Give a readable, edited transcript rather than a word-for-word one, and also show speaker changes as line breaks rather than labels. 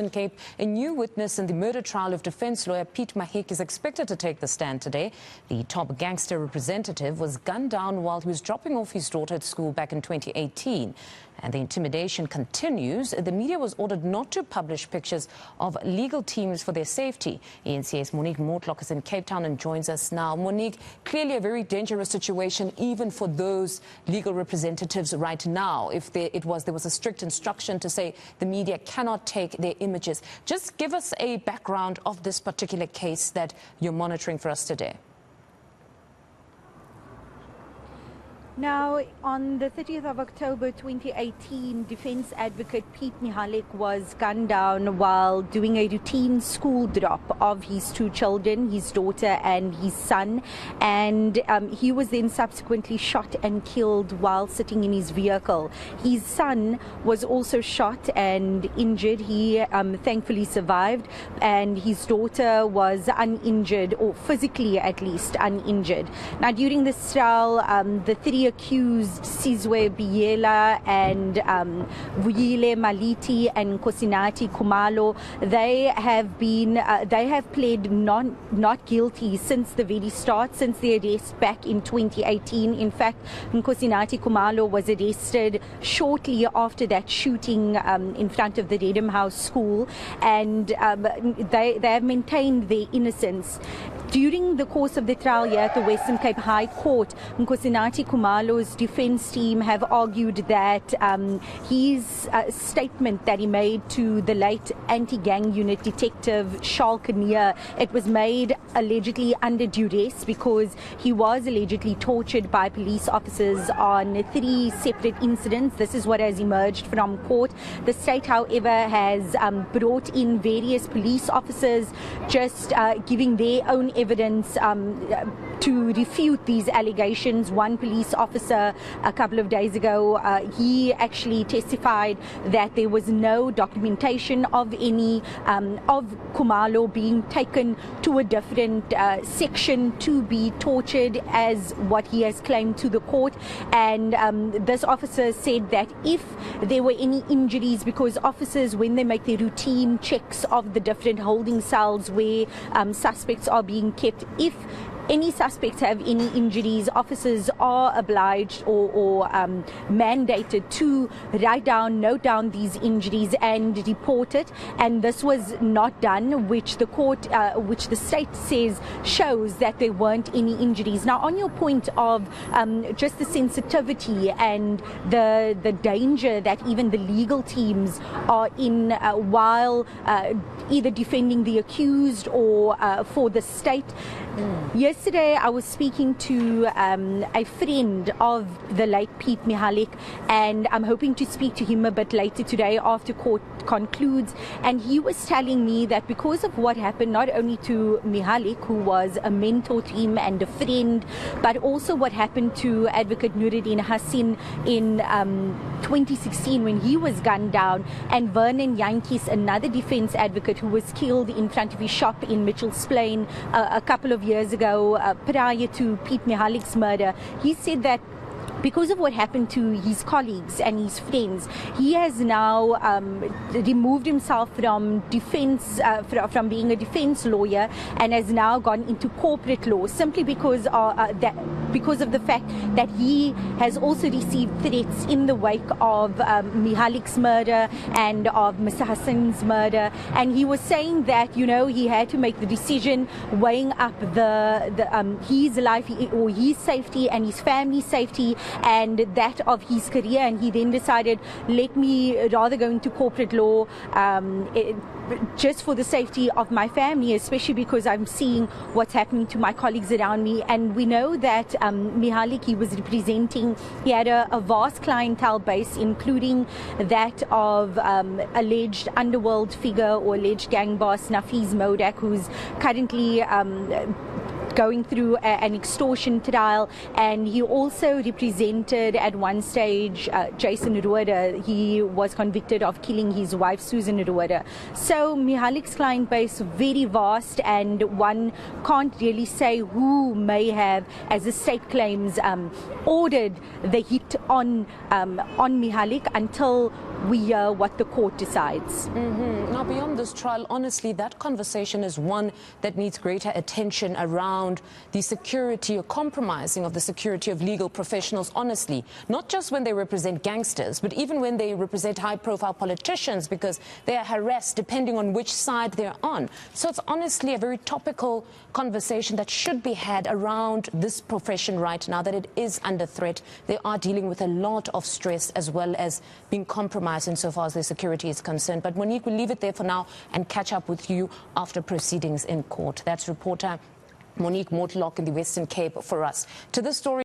Cape, a new witness in the murder trial of defense lawyer Pete Mihalik is expected to take the stand today. The top gangster representative was gunned down while he was dropping off his daughter at school back in 2018. And the intimidation continues. The media was ordered not to publish pictures of legal teams for their safety. eNCA's Monique Mortlock is in Cape Town and joins us now. Monique, clearly a very dangerous situation even for those legal representatives right now. If there was a strict instruction to say the media cannot take their images. Just give us a background of this particular case that you're monitoring for us today.
Now, on the 30th of October 2018, defense advocate Pete Mihalik was gunned down while doing a routine school drop of his two children, his daughter and his son. And he was then subsequently shot and killed while sitting in his vehicle. His son was also shot and injured. He thankfully survived, and his daughter was uninjured, or physically at least uninjured. Now, during this trial, the three accused, Sizwe Biyela and Vuyile Maliti and Kosinati Kumalo, they have pled not guilty since the very start, since the arrest back in 2018. In fact, Kosinati Kumalo was arrested shortly after that shooting in front of the Redham House School, and they have maintained their innocence. During the course of the trial here at the Western Cape High Court, Kosinati Kumalo's defense team have argued that his statement that he made to the late anti-gang unit detective Charles Kinnear, it was made allegedly under duress because he was allegedly tortured by police officers on 3 separate incidents. This is what has emerged from court. The state, however, has brought in various police officers just giving their own evidence to refute these allegations. One police officer a couple of days ago, he actually testified that there was no documentation of any of Kumalo being taken to a different section to be tortured, as what he has claimed to the court. And this officer said that if there were any injuries, because officers, when they make their routine checks of the different holding cells where suspects are being kept, if any suspects have any injuries, officers are obliged or mandated to note down these injuries and report it. And this was not done, which the court, which the state says shows that there weren't any injuries. Now, on your point of just the sensitivity and the danger that even the legal teams are in while either defending the accused or for the state. Yesterday, I was speaking to a friend of the late Pete Mihalik, and I'm hoping to speak to him a bit later today after court concludes. And he was telling me that because of what happened, not only to Mihalik, who was a mentor to him and a friend, but also what happened to Advocate Nuruddin Hassin in 2016 when he was gunned down, and Vernon Jantjies, another defense advocate who was killed in front of his shop in Mitchell's Plain a couple of years ago, prior to Pete Mihalik's murder. He said that because of what happened to his colleagues and his friends, he has now removed himself from defense, from being a defense lawyer, and has now gone into corporate law, simply because of the fact that he has also received threats in the wake of Mihalik's murder and of Mr. Hassan's murder. And he was saying that, you know, he had to make the decision weighing up his life or his safety and his family's safety and that of his career, and he then decided, let me rather go into corporate law just for the safety of my family, especially because I'm seeing what's happening to my colleagues around me. And we know that Mihalik, he was representing, he had a vast clientele base, including that of alleged underworld figure or alleged gang boss Nafiz Modak, who's currently going through an extortion trial, and he also represented at one stage Jason Rueda. He was convicted of killing his wife Susan Rueda. So Mihalik's client base very vast, and one can't really say who may have, as the state claims, ordered the hit on Mihalik until we hear what the court decides.
Now, beyond this trial, honestly, that conversation is one that needs greater attention around the security or compromising of the security of legal professionals, honestly, not just when they represent gangsters, but even when they represent high-profile politicians, because they are harassed depending on which side they're on. So it's honestly a very topical conversation that should be had around this profession right now, that it is under threat. They are dealing with a lot of stress as well as being compromised insofar as their security is concerned. But Monique, we'll leave it there for now and catch up with you after proceedings in court. That's reporter Monique Mortlock in the Western Cape for us. To this story.